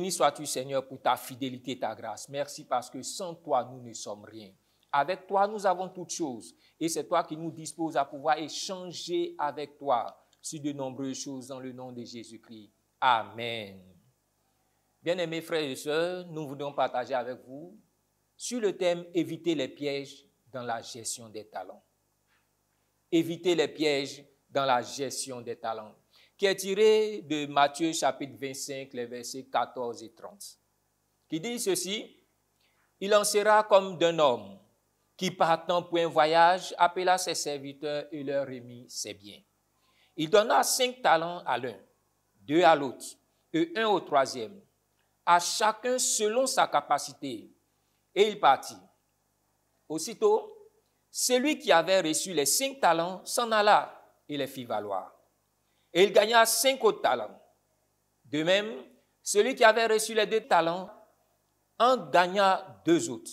Béni sois-tu, Seigneur, pour ta fidélité et ta grâce. Merci parce que sans toi, nous ne sommes rien. Avec toi, nous avons toutes choses. Et c'est toi qui nous disposes à pouvoir échanger avec toi sur de nombreuses choses dans le nom de Jésus-Christ. Amen. Bien-aimés frères et sœurs, nous voulons partager avec vous sur le thème « Éviter les pièges dans la gestion des talents ». Éviter les pièges dans la gestion des talents, qui est tiré de Matthieu chapitre 25, les versets 14 et 30, qui dit ceci: « Il en sera comme d'un homme qui, partant pour un voyage, appela ses serviteurs et leur remit ses biens. Il donna 5 talents à l'un, 2 à l'autre et 1 au troisième, à chacun selon sa capacité, et il partit. Aussitôt, celui qui avait reçu les 5 talents s'en alla et les fit valoir. Et il gagna 5 autres talents. De même, celui qui avait reçu les 2 talents en gagna 2 autres.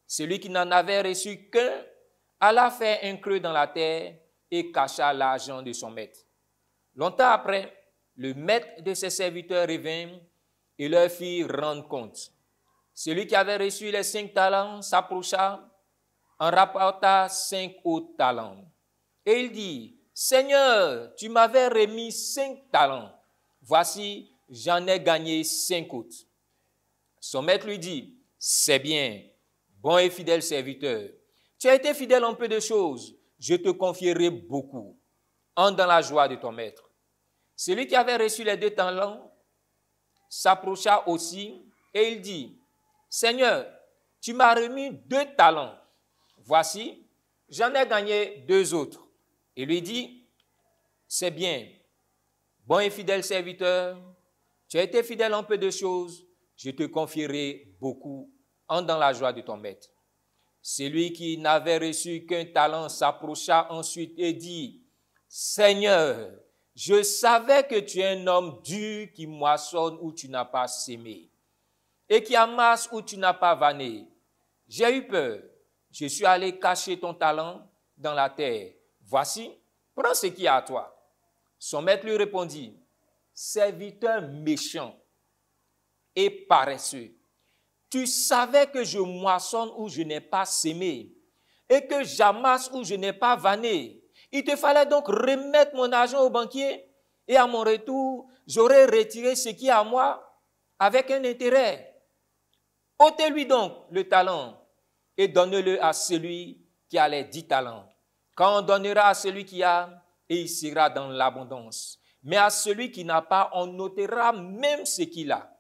Celui qui n'en avait reçu qu'un alla faire un creux dans la terre et cacha l'argent de son maître. Longtemps après, le maître de ses serviteurs revint et leur fit rendre compte. Celui qui avait reçu les 5 talents s'approcha, en rapporta 5 autres talents. Et il dit: Seigneur, tu m'avais remis 5 talents. Voici, j'en ai gagné 5 autres. Son maître lui dit: c'est bien, bon et fidèle serviteur. Tu as été fidèle en peu de choses, je te confierai beaucoup. Entre dans la joie de ton maître. Celui qui avait reçu les 2 talents s'approcha aussi et il dit: Seigneur, tu m'as remis 2 talents. Voici, j'en ai gagné 2 autres. Et lui dit: c'est bien, bon et fidèle serviteur, tu as été fidèle en peu de choses, je te confierai beaucoup. Entre dans la joie de ton maître. Celui qui n'avait reçu qu'un talent s'approcha ensuite et dit: Seigneur, je savais que tu es un homme dur qui moissonne où tu n'as pas sémé et qui amasse où tu n'as pas vanné. J'ai eu peur. Je suis allé cacher ton talent dans la terre. Voici, prends ce qui est à toi. Son maître lui répondit: Serviteur méchant et paresseux, tu savais que je moissonne où je n'ai pas sémé et que j'amasse où je n'ai pas vanné. Il te fallait donc remettre mon argent au banquier et à mon retour, j'aurais retiré ce qui est à moi avec un intérêt. Ôtez-lui donc le talent et donnez-le à celui qui a les 10 talents. Quand on donnera à celui qui a, et il sera dans l'abondance. Mais à celui qui n'a pas, on ôtera même ce qu'il a.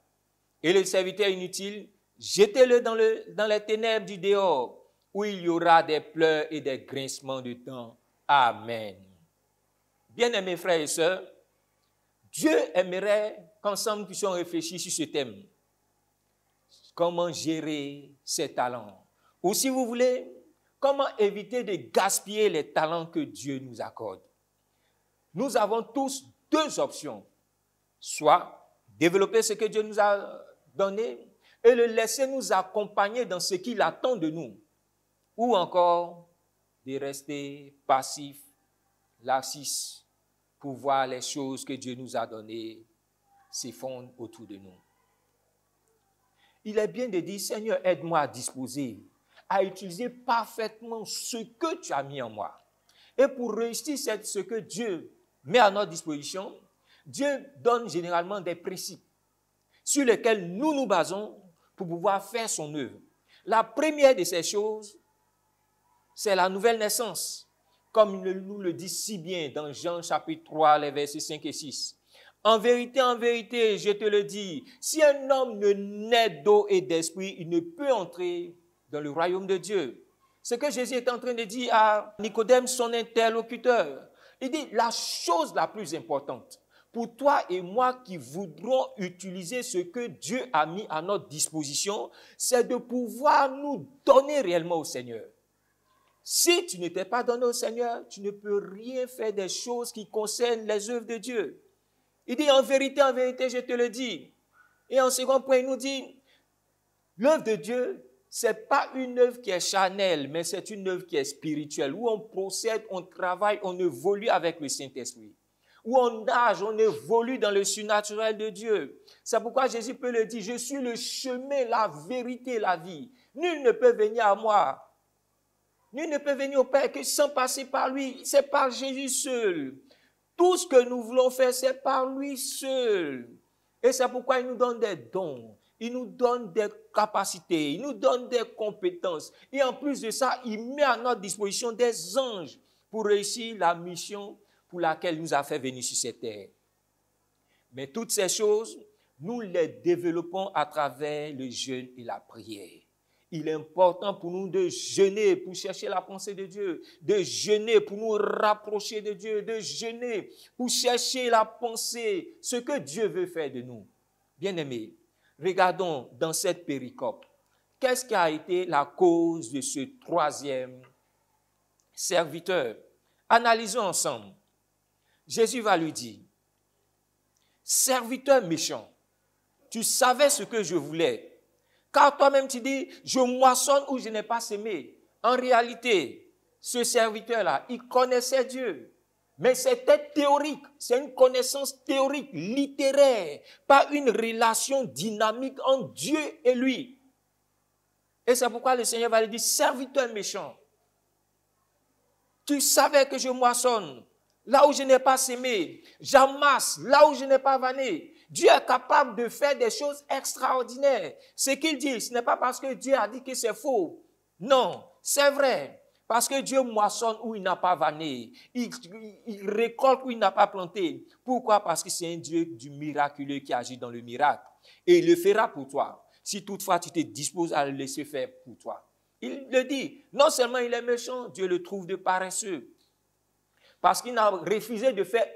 Et le serviteur inutile, jetez-le dans les ténèbres du dehors, où il y aura des pleurs et des grincements de dents. Amen. Bien-aimés frères et sœurs, Dieu aimerait qu'ensemble nous puissions réfléchir sur ce thème. Comment gérer ses talents? Ou si vous voulez, comment éviter de gaspiller les talents que Dieu nous accorde? Nous avons tous 2 options. Soit développer ce que Dieu nous a donné et le laisser nous accompagner dans ce qu'il attend de nous. Ou encore de rester passif, laxiste, pour voir les choses que Dieu nous a données s'effondrer autour de nous. Il est bien de dire: Seigneur, aide-moi à disposer, à utiliser parfaitement ce que tu as mis en moi. Et pour réussir ce que Dieu met à notre disposition, Dieu donne généralement des principes sur lesquels nous nous basons pour pouvoir faire son œuvre. La première de ces choses, c'est la nouvelle naissance, comme il nous le dit si bien dans Jean chapitre 3, les versets 5 et 6. En vérité, je te le dis, si un homme ne naît d'eau et d'esprit, il ne peut entrer dans le royaume de Dieu. Ce que Jésus est en train de dire à Nicodème, son interlocuteur. Il dit: la chose la plus importante pour toi et moi qui voudrons utiliser ce que Dieu a mis à notre disposition, c'est de pouvoir nous donner réellement au Seigneur. Si tu ne t'es pas donné au Seigneur, tu ne peux rien faire des choses qui concernent les œuvres de Dieu. Il dit: en vérité, je te le dis. Et en second point, il nous dit: l'œuvre de Dieu, ce n'est pas une œuvre qui est charnelle, mais c'est une œuvre qui est spirituelle, où on procède, on travaille, on évolue avec le Saint-Esprit. où on nage, on évolue dans le surnaturel de Dieu. C'est pourquoi Jésus peut le dire, je suis le chemin, la vérité, la vie. Nul ne peut venir à moi. Nul ne peut venir au Père que sans passer par lui. C'est par Jésus seul. Tout ce que nous voulons faire, c'est par lui seul. Et c'est pourquoi il nous donne des dons. Il nous donne des capacités. Il nous donne des compétences. Et en plus de ça, il met à notre disposition des anges pour réussir la mission pour laquelle il nous a fait venir sur cette terre. Mais toutes ces choses, nous les développons à travers le jeûne et la prière. Il est important pour nous de jeûner pour chercher la pensée de Dieu, de jeûner pour nous rapprocher de Dieu, de jeûner pour chercher la pensée, ce que Dieu veut faire de nous. Bien-aimés, regardons dans cette péricope, qu'est-ce qui a été la cause de ce troisième serviteur? Analysons ensemble. Jésus va lui dire, serviteur méchant, tu savais ce que je voulais. Car toi-même tu dis, je moissonne où je n'ai pas semé. En réalité, ce serviteur-là, il connaissait Dieu. Mais c'était théorique, c'est une connaissance théorique, littéraire, pas une relation dynamique entre Dieu et lui. Et c'est pourquoi le Seigneur va lui dire, serviteur méchant, tu savais que je moissonne là où je n'ai pas semé, j'amasse là où je n'ai pas vanné. Dieu est capable de faire des choses extraordinaires. Ce qu'il dit, ce n'est pas parce que Dieu a dit que c'est faux. Non, c'est vrai. Parce que Dieu moissonne où il n'a pas vanné. Il récolte où il n'a pas planté. Pourquoi? Parce que c'est un Dieu du miraculeux qui agit dans le miracle. Et il le fera pour toi. Si toutefois tu te disposes à le laisser faire pour toi. Il le dit. Non seulement il est méchant, Dieu le trouve de paresseux. Parce qu'il a refusé de faire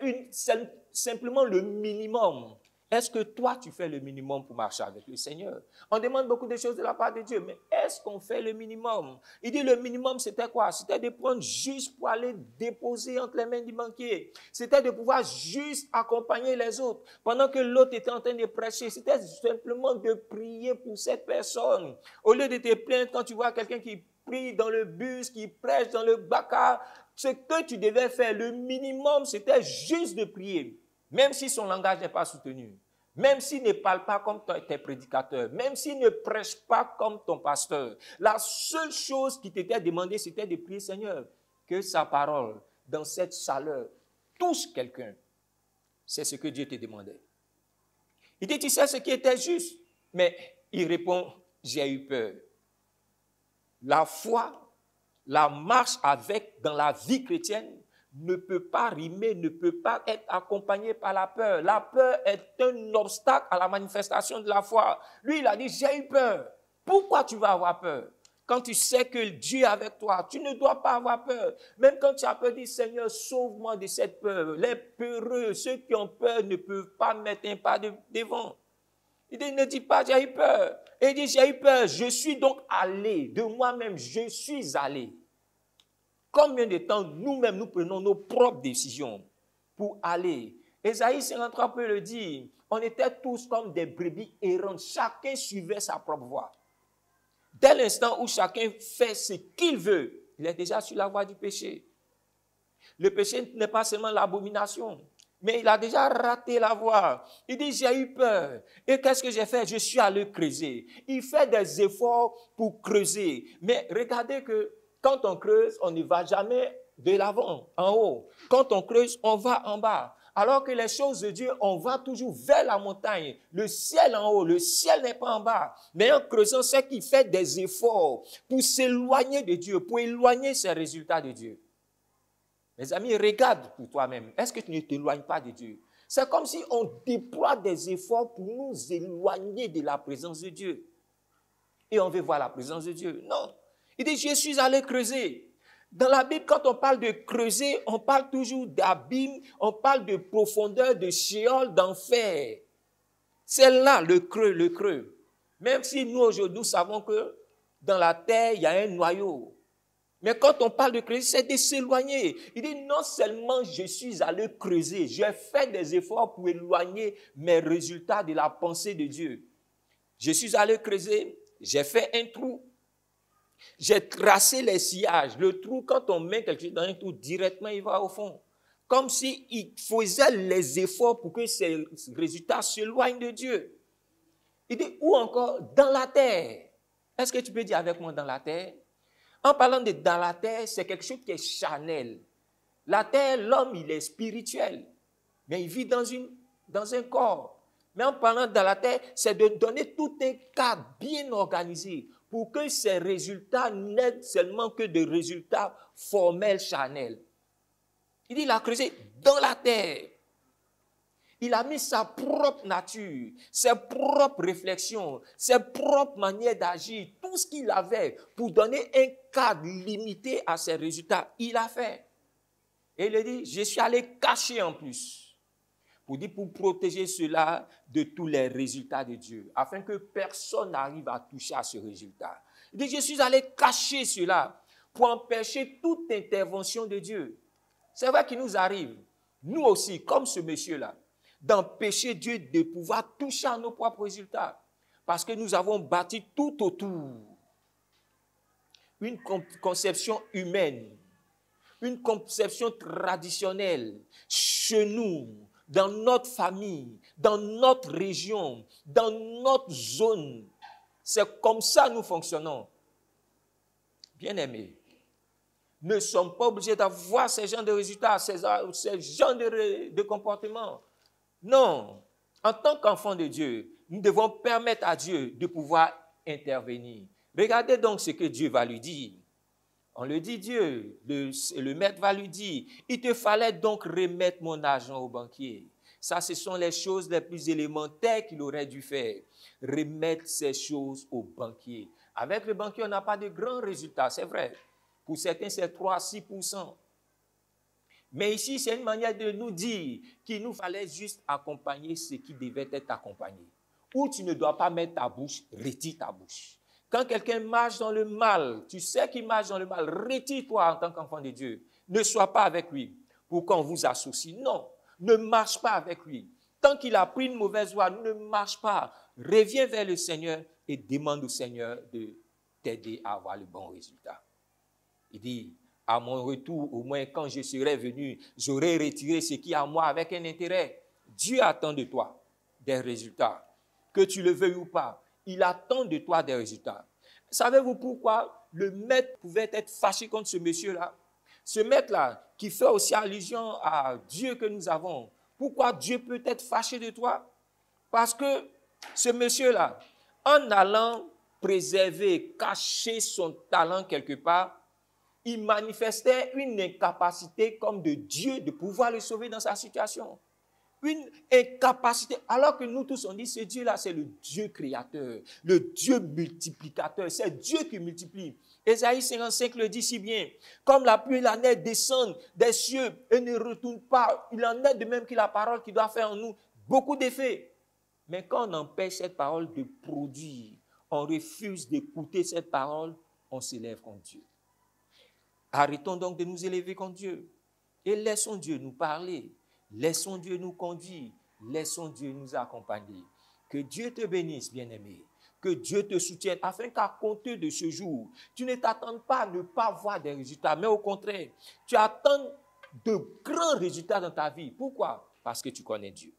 simplement le minimum. Est-ce que toi, tu fais le minimum pour marcher avec le Seigneur? On demande beaucoup de choses de la part de Dieu, mais est-ce qu'on fait le minimum? Il dit le minimum, c'était quoi? C'était de prendre juste pour aller déposer entre les mains du banquier. C'était de pouvoir juste accompagner les autres. Pendant que l'autre était en train de prêcher, c'était simplement de prier pour cette personne. Au lieu de te plaindre quand tu vois quelqu'un qui prie dans le bus, qui prêche dans le baka, ce que tu devais faire, le minimum, c'était juste de prier. Même si son langage n'est pas soutenu, même s'il ne parle pas comme tes prédicateurs, même s'il ne prêche pas comme ton pasteur, la seule chose qui t'était demandée, c'était de prier, Seigneur, que sa parole, dans cette chaleur, touche quelqu'un. C'est ce que Dieu te demandait. Il dit, tu sais ce qui était juste? Mais il répond, j'ai eu peur. La foi, la marche avec dans la vie chrétienne, ne peut pas rimer, ne peut pas être accompagné par la peur. La peur est un obstacle à la manifestation de la foi. Lui, il a dit, j'ai eu peur. Pourquoi tu vas avoir peur? Quand tu sais que Dieu est avec toi, tu ne dois pas avoir peur. Même quand tu as peur, dis, Seigneur, sauve-moi de cette peur. Les peureux, ceux qui ont peur, ne peuvent pas mettre un pas devant. Il dit, ne dis pas, j'ai eu peur. Et il dit, j'ai eu peur, je suis donc allé. De moi-même, je suis allé. Combien de temps nous-mêmes nous prenons nos propres décisions pour aller? Ésaïe 53 peut le dire. On était tous comme des brebis errantes. Chacun suivait sa propre voie. Dès l'instant où chacun fait ce qu'il veut, il est déjà sur la voie du péché. Le péché n'est pas seulement l'abomination, mais il a déjà raté la voie. Il dit, j'ai eu peur. Et qu'est-ce que j'ai fait? Je suis allé creuser. Il fait des efforts pour creuser. Mais regardez que quand on creuse, on ne va jamais de l'avant, en haut. Quand on creuse, on va en bas. Alors que les choses de Dieu, on va toujours vers la montagne. Le ciel en haut, le ciel n'est pas en bas. Mais en creusant, c'est qu'il fait des efforts pour s'éloigner de Dieu, pour éloigner ses résultats de Dieu. Mes amis, regarde pour toi-même. Est-ce que tu ne t'éloignes pas de Dieu? C'est comme si on déploie des efforts pour nous éloigner de la présence de Dieu. Et on veut voir la présence de Dieu. Non. Il dit, je suis allé creuser. Dans la Bible, quand on parle de creuser, on parle toujours d'abîme, on parle de profondeur, de Sheol, d'enfer. C'est là le creux, le creux. Même si nous, aujourd'hui, nous savons que dans la terre, il y a un noyau. Mais quand on parle de creuser, c'est de s'éloigner. Il dit, non seulement je suis allé creuser, j'ai fait des efforts pour éloigner mes résultats de la pensée de Dieu. Je suis allé creuser, j'ai fait un trou. J'ai tracé les sillages. Le trou, quand on met quelque chose dans un trou, directement, il va au fond. comme s'il faisait les efforts pour que ces résultats s'éloignent de Dieu. Il dit, ou encore dans la terre. Est-ce que tu peux dire avec moi dans la terre? En parlant de dans la terre, c'est quelque chose qui est charnel. La terre, l'homme, il est spirituel, mais il vit dans un corps. Mais en parlant dans la terre, c'est de donner tout un cadre bien organisé pour que ces résultats n'aient seulement que des résultats formels, charnels. Il dit, il a creusé dans la terre. Il a mis sa propre nature, ses propres réflexions, ses propres manières d'agir, tout ce qu'il avait pour donner un cadre limité à ses résultats. Il a fait. Et il dit, je suis allé cacher en plus. Pour protéger cela de tous les résultats de Dieu, afin que personne n'arrive à toucher à ce résultat. Il dit, je suis allé cacher cela pour empêcher toute intervention de Dieu. C'est vrai qu'il nous arrive, nous aussi, comme ce monsieur-là, d'empêcher Dieu de pouvoir toucher à nos propres résultats. Parce que nous avons bâti tout autour une conception humaine, une conception traditionnelle, chez nous, dans notre famille, dans notre région, dans notre zone. C'est comme ça que nous fonctionnons. Bien-aimés, ne sommes pas obligés d'avoir ces genres de résultats, ces genres de comportements. Non, en tant qu'enfants de Dieu, nous devons permettre à Dieu de pouvoir intervenir. Regardez donc ce que Dieu va lui dire. On le dit Dieu, le maître va lui dire, il te fallait donc remettre mon argent au banquier. Ça, ce sont les choses les plus élémentaires qu'il aurait dû faire. Remettre ces choses au banquier. Avec le banquier, on n'a pas de grands résultats, c'est vrai. Pour certains, c'est 3 à 6%. Mais ici, c'est une manière de nous dire qu'il nous fallait juste accompagner ce qui devait être accompagné. Ou tu ne dois pas mettre ta bouche, retire ta bouche. Quand quelqu'un marche dans le mal, tu sais qu'il marche dans le mal, retire-toi en tant qu'enfant de Dieu. Ne sois pas avec lui pour qu'on vous associe. Non, ne marche pas avec lui. Tant qu'il a pris une mauvaise voie, ne marche pas. Reviens vers le Seigneur et demande au Seigneur de t'aider à avoir le bon résultat. Il dit, à mon retour, au moins quand je serai venu, j'aurai retiré ce qui est à moi avec un intérêt. Dieu attend de toi des résultats. Que tu le veuilles ou pas, il attend de toi des résultats. Savez-vous pourquoi le maître pouvait être fâché contre ce monsieur-là? Ce maître-là, qui fait aussi allusion à Dieu que nous avons. Pourquoi Dieu peut être fâché de toi? Parce que ce monsieur-là, en allant préserver, cacher son talent quelque part, il manifestait une incapacité comme de Dieu de pouvoir le sauver dans sa situation. Une incapacité, alors que nous tous on dit ce Dieu-là c'est le Dieu créateur, le Dieu multiplicateur, c'est Dieu qui multiplie. Ésaïe 55 le dit si bien, comme la pluie et la neige descendent des cieux et ne retournent pas, il en est de même que la parole qui doit faire en nous beaucoup d'effets. Mais quand on empêche cette parole de produire, on refuse d'écouter cette parole, on s'élève contre Dieu. Arrêtons donc de nous élever contre Dieu et laissons Dieu nous parler. Laissons Dieu nous conduire, laissons Dieu nous accompagner. Que Dieu te bénisse, bien-aimé. Que Dieu te soutienne, afin qu'à compter de ce jour, tu ne t'attendes pas à ne pas voir des résultats, mais au contraire, tu attends de grands résultats dans ta vie. Pourquoi? Parce que tu connais Dieu.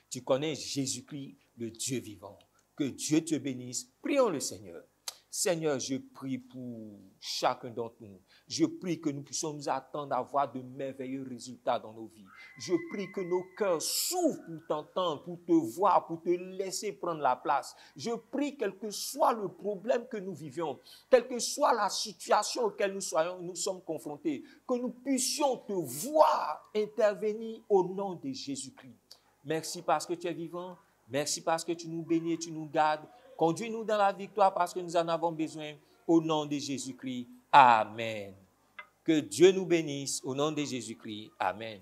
Tu connais Jésus-Christ, le Dieu vivant. Que Dieu te bénisse. Prions le Seigneur. Seigneur, je prie pour chacun d'entre nous. Je prie que nous puissions nous attendre à voir de merveilleux résultats dans nos vies. Je prie que nos cœurs s'ouvrent pour t'entendre, pour te voir, pour te laisser prendre la place. Je prie, quel que soit le problème que nous vivions, quelle que soit la situation auquel nous sommes confrontés, que nous puissions te voir intervenir au nom de Jésus-Christ. Merci parce que tu es vivant. Merci parce que tu nous bénis et tu nous gardes. Conduis-nous dans la victoire parce que nous en avons besoin. Au nom de Jésus-Christ. Amen. Que Dieu nous bénisse. Au nom de Jésus-Christ. Amen.